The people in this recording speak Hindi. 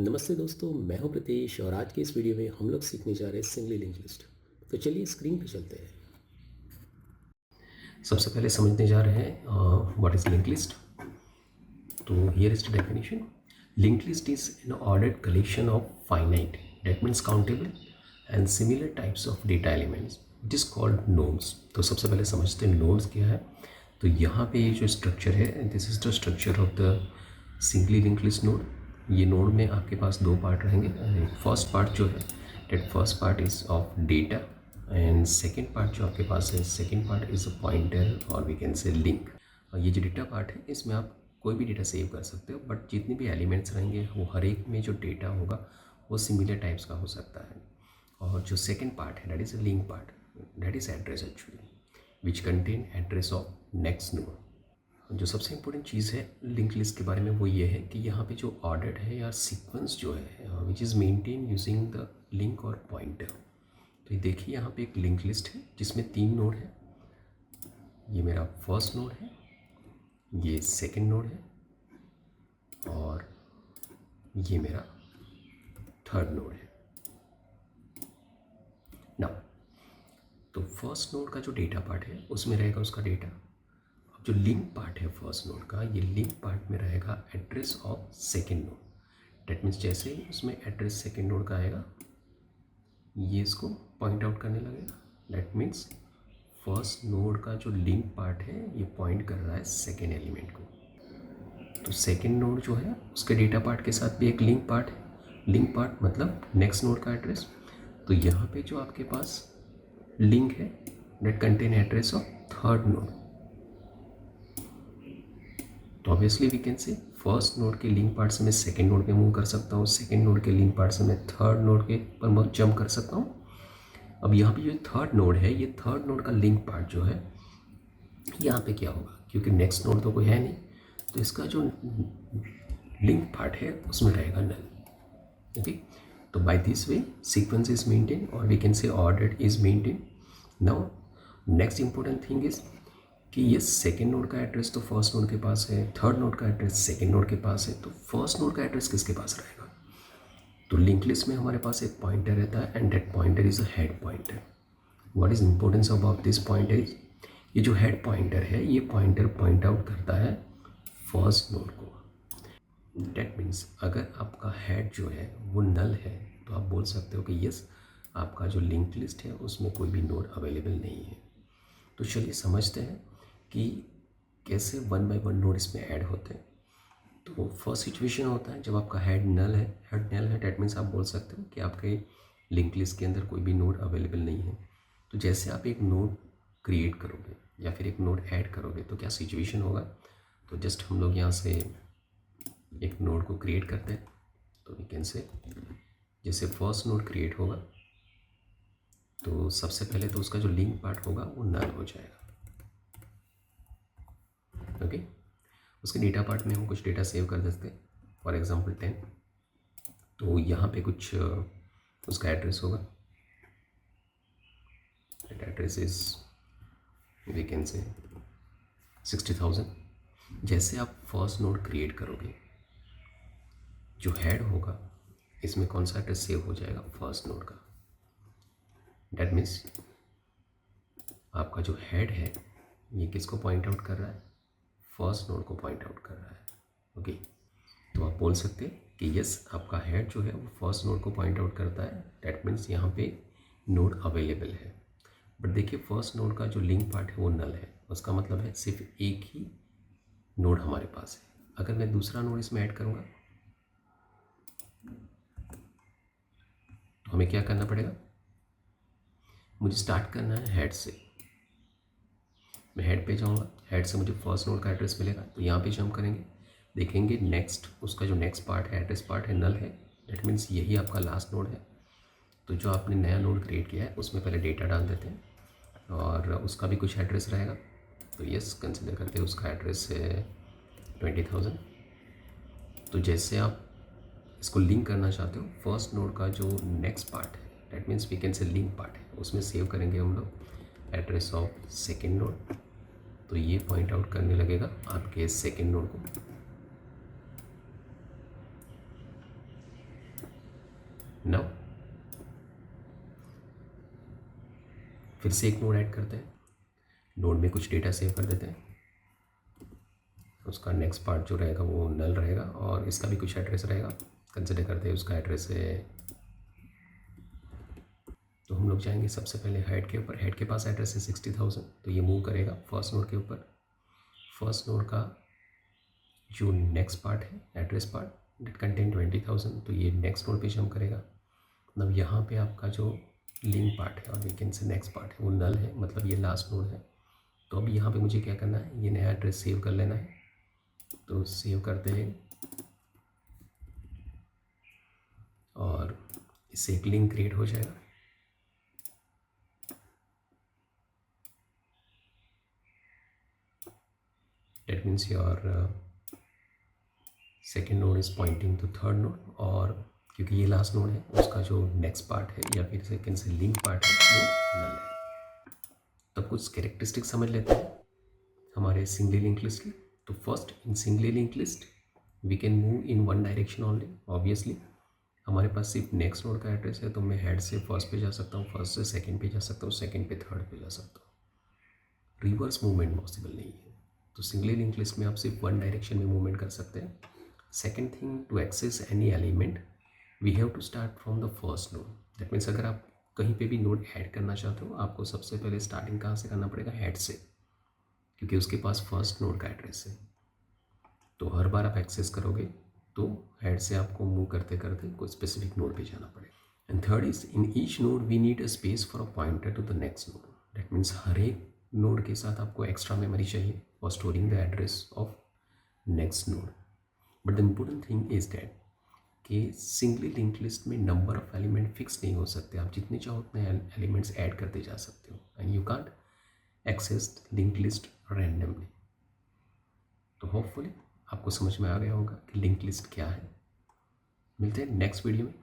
नमस्ते दोस्तों, मैं हूं प्रतीश और आज के इस वीडियो में हम लोग सीखने जा रहे हैं सिंगली लिंक लिस्ट। तो चलिए स्क्रीन पे चलते हैं। सबसे पहले समझने जा रहे हैं व्हाट इज लिंक लिस्ट। तो here is the definition. Link list is an ordered collection of finite, that means countable and similar types of data elements, it is called nodes. तो सबसे पहले समझते हैं नोड्स क्या है। तो यहाँ पे ये जो स्ट्रक्चर है, this is the structure of the singly link list node. ये नोड में आपके पास दो पार्ट रहेंगे। फर्स्ट पार्ट जो है, that first part is of data and second part जो आपके पास है, second part is a pointer और वी कैन से लिंक। ये जो डेटा पार्ट है, इसमें आप कोई भी डेटा सेव कर सकते हो, बट जितने भी एलिमेंट्स रहेंगे वो हर एक में जो डेटा होगा वो सिमिलर टाइप्स का हो सकता है। और जो सेकेंड पार्ट है, that is a link part, that is address actually, which contain address of next node. जो सबसे इम्पोर्टेंट चीज़ है लिंक लिस्ट के बारे में वो ये है कि यहाँ पे जो ऑर्डर है या सीक्वेंस जो है which is maintain using the link और पॉइंटर। तो ये देखिए यहाँ पे एक लिंक लिस्ट है जिसमें तीन नोड है। ये मेरा फर्स्ट नोड है, ये सेकंड नोड है और ये मेरा थर्ड नोड है ना। तो फर्स्ट नोड का जो डेटा पार्ट है उसमें रहेगा उसका डेटा। अब जो लिंक पार्ट है फर्स्ट नोड का, ये लिंक पार्ट में रहेगा address of second node. That means जैसे ही उसमें एड्रेस सेकेंड नोड का आएगा, ये इसको पॉइंट आउट करने लगेगा। दैट मीन्स फर्स्ट नोड का जो लिंक पार्ट है ये पॉइंट कर रहा है सेकेंड एलिमेंट को। तो सेकेंड नोड जो है उसके डेटा पार्ट के साथ भी एक लिंक पार्ट है। लिंक पार्ट मतलब नेक्स्ट नोड का एड्रेस। तो यहाँ पे जो आपके पास लिंक है, that contain address of third node. तो obviously we can say first node के लिंक पार्ट से मैं सेकेंड नोड पे मूव कर सकता हूँ, सेकेंड नोड के लिंक पार्ट से मैं थर्ड नोड के पर जंप कर सकता हूँ। अब यहाँ पे जो थर्ड नोड है, ये थर्ड नोड का लिंक पार्ट जो है, यहाँ पे क्या होगा, क्योंकि नेक्स्ट नोड तो कोई है नहीं, तो इसका जो लिंक पार्ट है उसमें रहेगा नल। ओके, तो by this way sequence is maintain और we can say order is maintain. Now next important thing is कि ये सेकेंड नोड का एड्रेस तो फर्स्ट नोड के पास है, थर्ड नोड का एड्रेस सेकेंड नोड के पास है, तो फर्स्ट नोड का एड्रेस किसके पास रहेगा। तो लिंक लिस्ट में हमारे पास एक पॉइंटर रहता है and that pointer is a head pointer. What is importance about this pointer is, ये जो हेड पॉइंटर है ये पॉइंटर पॉइंट आउट करता है फर्स्ट नोड को। डेट मीन्स अगर आपका हेड जो है वो नल है तो आप बोल सकते हो कि यस, आपका जो लिंक लिस्ट है उसमें कोई भी नोड अवेलेबल नहीं है। तो चलिए समझते हैं कि कैसे वन बाय वन नोड इसमें ऐड होते हैं। तो फर्स्ट सिचुएशन होता है जब आपका हेड नल है। हेड नल है डेट मीन्स आप बोल सकते हो कि आपके लिंक लिस्ट के अंदर कोई भी नोड अवेलेबल नहीं है। तो जैसे आप एक नोड क्रिएट करोगे या फिर एक नोड ऐड करोगे तो क्या सिचुएशन होगा। तो जस्ट हम लोग यहाँ से एक नोड को क्रिएट करते हैं। तो वी कैन से जैसे फर्स्ट नोड क्रिएट होगा तो सबसे पहले तो उसका जो लिंक पार्ट होगा वो नल हो जाएगा। ओके, उसके डेटा पार्ट में हम कुछ डेटा सेव कर देते हैं, फॉर एग्जांपल 10। तो यहाँ पे कुछ उसका एड्रेस होगा, एड्रेस इज वी कैन से 60,000। जैसे आप फर्स्ट नोड क्रिएट करोगे, जो हेड होगा इसमें कौन सा एड्रेस सेव हो जाएगा, फर्स्ट नोड का। डेट मीन्स आपका जो हेड है ये किसको पॉइंट आउट कर रहा है, फर्स्ट नोड को पॉइंट आउट कर रहा है। ओके, तो आप बोल सकते हैं कि यस, आपका हेड जो है वो फर्स्ट नोड को पॉइंट आउट करता है। डेट मीन्स यहाँ पे नोड अवेलेबल है। बट देखिए फर्स्ट नोड का जो लिंक पार्ट है वो नल है, उसका मतलब है सिर्फ एक ही नोड हमारे पास है। अगर मैं दूसरा नोड इसमें ऐड करूँगा तो हमें क्या करना पड़ेगा, मुझे स्टार्ट करना है हेड से। मैं हेड पे जाऊँगा, हेड से मुझे फर्स्ट नोड का एड्रेस मिलेगा, तो यहाँ पे जंप करेंगे, देखेंगे नेक्स्ट, उसका जो नेक्स्ट पार्ट है, एड्रेस पार्ट है, नल है। डेट मीन्स यही आपका लास्ट नोड है। तो जो आपने नया नोड क्रिएट किया है उसमें पहले डेटा डाल देते हैं और उसका भी कुछ एड्रेस रहेगा। तो यस, कंसिडर करते हैं उसका एड्रेस है 20,000। तो जैसे आप इसको लिंक करना चाहते हो, फर्स्ट नोड का जो नेक्स्ट पार्ट है, that means we can say link part है, उसमें सेव करेंगे हम लोग एड्रेस ऑफ सेकेंड नोड। तो ये पॉइंट आउट करने लगेगा आपके सेकेंड नोड को। नाउ फिर से एक नोड ऐड करते हैं, नोड में कुछ डेटा सेव कर देते हैं, उसका नेक्स्ट पार्ट जो रहेगा वो नल रहेगा और इसका भी कुछ एड्रेस रहेगा, कंसिडर करते हैं उसका एड्रेस है। तो हम लोग जाएंगे सबसे पहले हेड के ऊपर, हेड के पास एड्रेस है 60,000, तो ये मूव करेगा फर्स्ट नोड के ऊपर। फर्स्ट नोड का जो नेक्स्ट पार्ट है एड्रेस पार्ट डेट कंटेन 20,000, तो ये नेक्स्ट नोड पे जंप करेगा। मतलब यहाँ पे आपका जो लिंक पार्ट है और वीकेंड से नेक्स्ट पार्ट है वो नल है, मतलब ये लास्ट नोड है। तो अब यहाँ पे मुझे क्या करना है, ये नया एड्रेस सेव कर लेना है। तो सेव करते हैं और इससे एक लिंक क्रिएट हो जाएगा। That means your second node is pointing to third node, और क्योंकि ये लास्ट नोड है उसका जो नेक्स्ट पार्ट है या फिर सेकेंड से लिंक पार्ट है वो नल है। तब कुछ कैरेक्टरिस्टिक समझ लेते हैं हमारे सिंगली लिंक लिस्ट की। तो first, in singly link list we can move in one direction only. Obviously हमारे पास सिर्फ नेक्स्ट नोड का एड्रेस है, तो मैं हेड से फर्स्ट पे जा सकता हूँ, फर्स्ट से सेकंड पे जा सकता हूँ, सेकंड पे थर्ड पे जा सकता हूँ। रिवर्स मूवमेंट पॉसिबल नहीं है। तो सिंगली लिंक लिस्ट में आप सिर्फ वन डायरेक्शन में मूवमेंट कर सकते हैं। Second thing, to access any element we have to start from the first node. That means अगर आप कहीं पे भी नोड ऐड करना चाहते हो, आपको सबसे पहले स्टार्टिंग कहाँ से करना पड़ेगा, हेड से, क्योंकि उसके पास फर्स्ट नोड का एड्रेस है। तो हर बार आप एक्सेस करोगे तो हेड से आपको मूव करते करते कोई स्पेसिफिक नोड पे जाना पड़ेगा। And third is, in each node we need a space for a pointer to the next node. That means हर एक नोड के साथ आपको एक्स्ट्रा मेमोरी चाहिए for storing the address of next node. But the important thing is that कि सिंगली लिंक लिस्ट में नंबर ऑफ एलिमेंट फिक्स नहीं हो सकते, आप जितने चाहो उतने एलिमेंट्स ऐड करते जा सकते हो, and you can't access link list randomly. तो होपफुली आपको समझ में आ गया होगा कि लिंक लिस्ट क्या है। मिलते हैं नेक्स्ट वीडियो में।